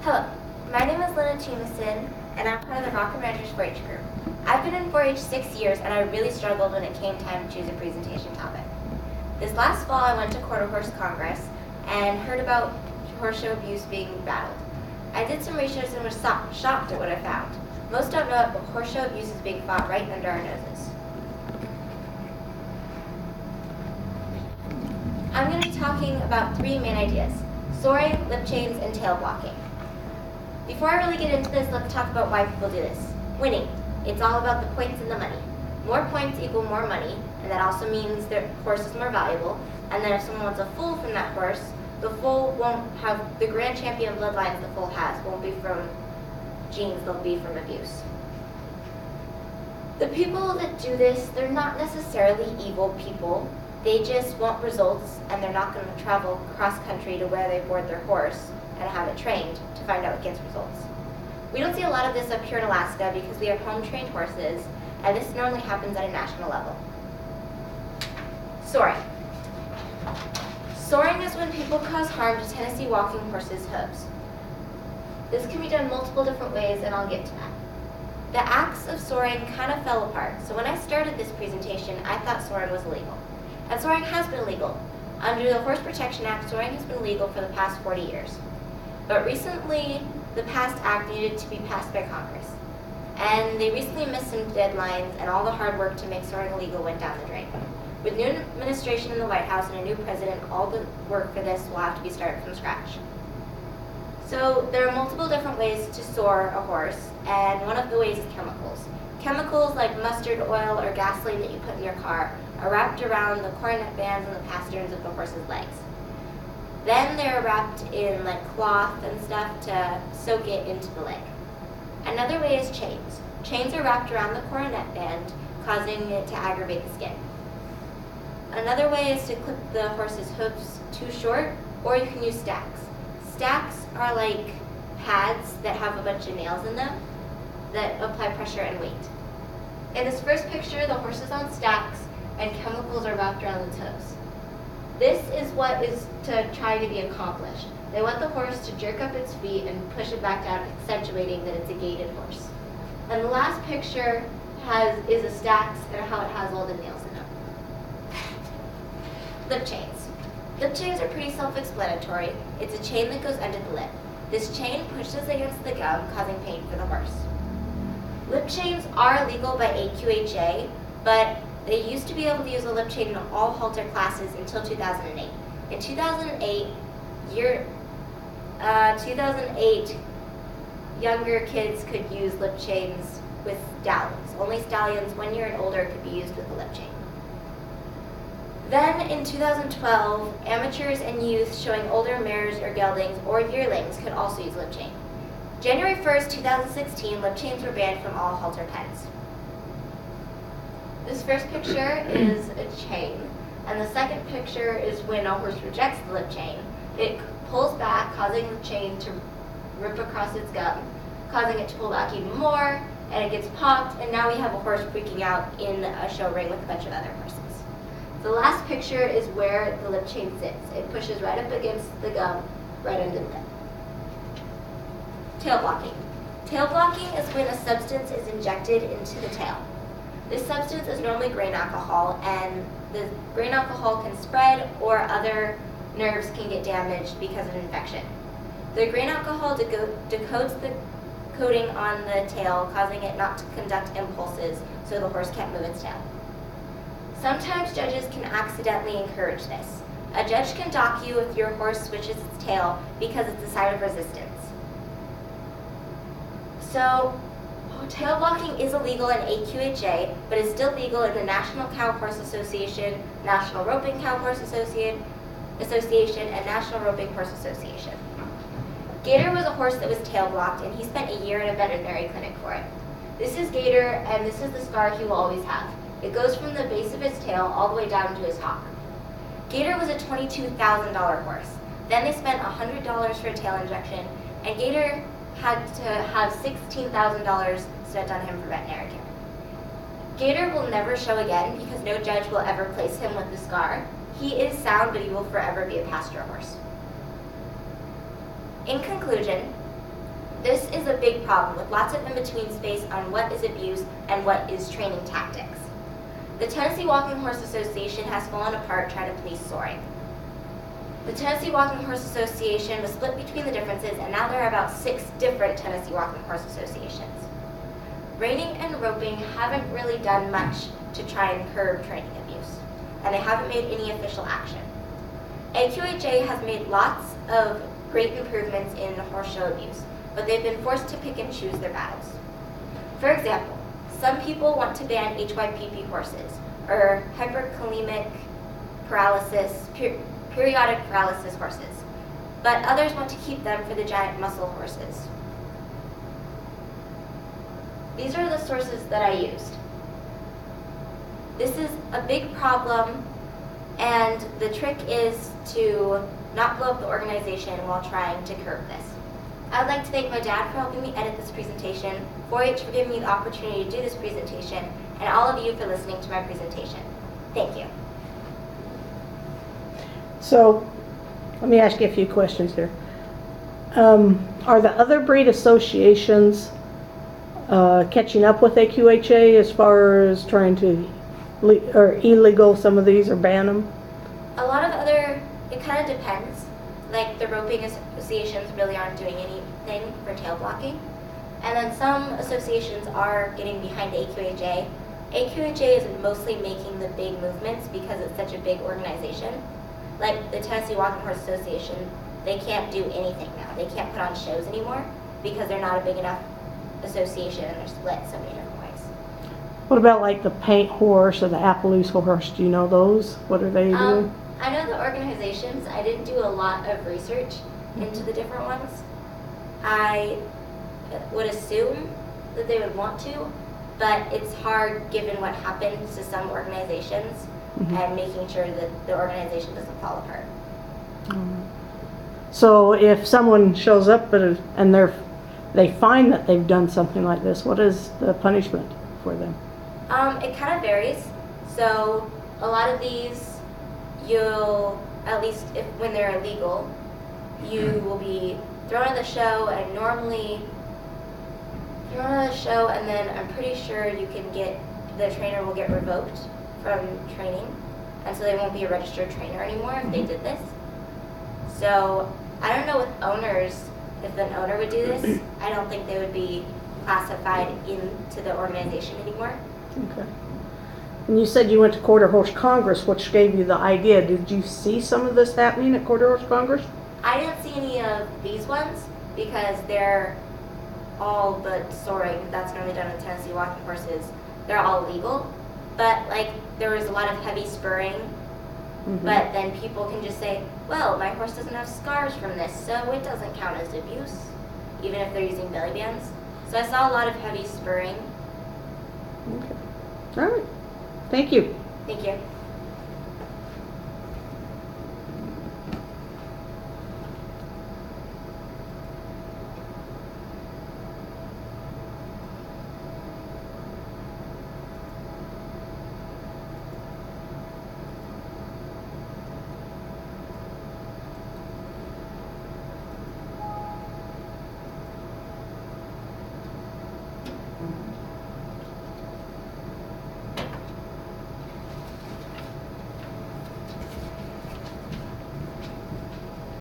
Hello, my name is Lynna.Tanana, and I'm part of the Rock and Ranchers 4-H group. I've been in 4-H 6 years, and I really struggled when it came time to choose a presentation topic. This last fall, I went to Quarter Horse Congress and heard about horse show abuse being battled. I did some research and was shocked at what I found. Most don't know it, but horse show abuse is being fought right under our noses. I'm going to be talking about 3 main ideas: soaring, lip chains, and tail blocking. Before I really get into this, let's talk about why people do this. Winning. It's all about the points and the money. More points equal more money, and that also means the horse is more valuable, and then if someone wants a foal from that horse, the foal won't have the grand champion bloodlines the foal has, won't be from genes, they'll be from abuse. The people that do this, they're not necessarily evil people. They just want results, and they're not going to travel cross country to where they board their horse and have it trained to find out what gets results. We don't see a lot of this up here in Alaska because we have home-trained horses, and this normally happens at a national level. Soaring. Soaring is when people cause harm to Tennessee walking horses' hooves. This can be done multiple different ways, and I'll get to that. The acts of soaring kind of fell apart, so when I started this presentation, I thought soaring was illegal. And soaring has been illegal. Under the Horse Protection Act, soaring has been legal for the past 40 years. But recently, the PAST Act needed to be passed by Congress. And they recently missed some deadlines, and all the hard work to make soaring illegal went down the drain. With new administration in the White House and a new president, all the work for this will have to be started from scratch. So there are multiple different ways to soar a horse, and one of the ways is chemicals. Chemicals like mustard oil or gasoline that you put in your car are wrapped around the coronet bands and the pasterns of the horse's legs. Then they're wrapped in like cloth and stuff to soak it into the leg. Another way is chains. Chains are wrapped around the coronet band, causing it to aggravate the skin. Another way is to clip the horse's hooves too short, or you can use stacks. Stacks are like pads that have a bunch of nails in them that apply pressure and weight. In this first picture, the horse is on stacks and chemicals are wrapped around its hooves. This is what is trying to be accomplished. They want the horse to jerk up its feet and push it back down, accentuating that it's a gaited horse. And the last picture is the stacks and how it has all the nails in them. Lip chains. Lip chains are pretty self-explanatory. It's a chain that goes under the lip. This chain pushes against the gum, causing pain for the horse. Lip chains are illegal by AQHA, but they used to be able to use a lip chain in all halter classes until 2008. In 2008, younger kids could use lip chains with stallions. Only stallions 1 year and older could be used with a lip chain. Then in 2012, amateurs and youth showing older mares or geldings or yearlings could also use lip chain. January 1st, 2016, lip chains were banned from all halter pens. This first picture is a chain, and the second picture is when a horse rejects the lip chain. It pulls back, causing the chain to rip across its gum, causing it to pull back even more, and it gets popped, and now we have a horse freaking out in a show ring with a bunch of other horses. The last picture is where the lip chain sits. It pushes right up against the gum, right under the lip. Tail blocking. Tail blocking is when a substance is injected into the tail. This substance is normally grain alcohol, and the grain alcohol can spread or other nerves can get damaged because of infection. The grain alcohol decodes the coating on the tail, causing it not to conduct impulses so the horse can't move its tail. Sometimes judges can accidentally encourage this. A judge can dock you if your horse switches its tail because it's a sign of resistance. So, tail blocking is illegal in AQHA, but is still legal in the National Cow Horse Association, National Roping Cow Horse Association, and National Roping Horse Association. Gator was a horse that was tail blocked, and he spent a year in a veterinary clinic for it. This is Gator, and this is the scar he will always have. It goes from the base of his tail all the way down to his hock. Gator was a $22,000 horse. Then they spent $100 for a tail injection, and Gator had to have $16,000 spent on him for veterinary care. Gator will never show again because no judge will ever place him with the scar. He is sound, but he will forever be a pasture horse. In conclusion, This is a big problem with lots of in-between space on what is abuse and what is training tactics. The Tennessee Walking Horse Association has fallen apart trying to police soaring. The Tennessee Walking Horse Association was split between the differences, and now there are about 6 different Tennessee Walking Horse Associations. Reining and roping haven't really done much to try and curb training abuse, and they haven't made any official action. AQHA has made lots of great improvements in horse show abuse, but they've been forced to pick and choose their battles. For example, some people want to ban HYPP horses, or hyperkalemic paralysis, periodic paralysis horses, but others want to keep them for the giant muscle horses. These are the sources that I used. This is a big problem, and the trick is to not blow up the organization while trying to curb this. I would like to thank my dad for helping me edit this presentation, 4-H for giving me the opportunity to do this presentation, and all of you for listening to my presentation. Thank you. So, let me ask you a few questions here. Are the other breed associations catching up with AQHA as far as trying to or illegal some of these or ban them? A lot of other, it kind of depends. Like the roping associations really aren't doing anything for tail blocking. And then some associations are getting behind AQHA. AQHA is mostly making the big movements because it's such a big organization. Like the Tennessee Walking Horse Association, they can't do anything now. They can't put on shows anymore because they're not a big enough association and they're split so many different ways. What about like the paint horse or the Appaloosa horse? Do you know those? What are they doing? I know the organizations. I didn't do a lot of research into the different ones. I would assume that they would want to, but it's hard given what happens to some organizations and making sure that the organization doesn't fall apart. So if someone shows up and they find that they've done something like this, what is the punishment for them? It kind of varies. So a lot of these, you'll, at least when they're illegal, you will be thrown in the show, and normally thrown in the show, and then I'm pretty sure you can get, the trainer will get revoked from training, and so they won't be a registered trainer anymore if they did this. So I don't know with owners, if an owner would do this, I don't think they would be classified into the organization anymore. Okay. And you said you went to Quarter Horse Congress, which gave you the idea. Did you see some of this happening at Quarter Horse Congress? I didn't see any of these ones because they're all but soaring. That's normally done with Tennessee Walking Horses. They're all legal, but like there was a lot of heavy spurring. But then people can just say, well, my horse doesn't have scars from this, so it doesn't count as abuse, even if they're using belly bands. So I saw a lot of heavy spurring. Okay. All right. Thank you. Thank you.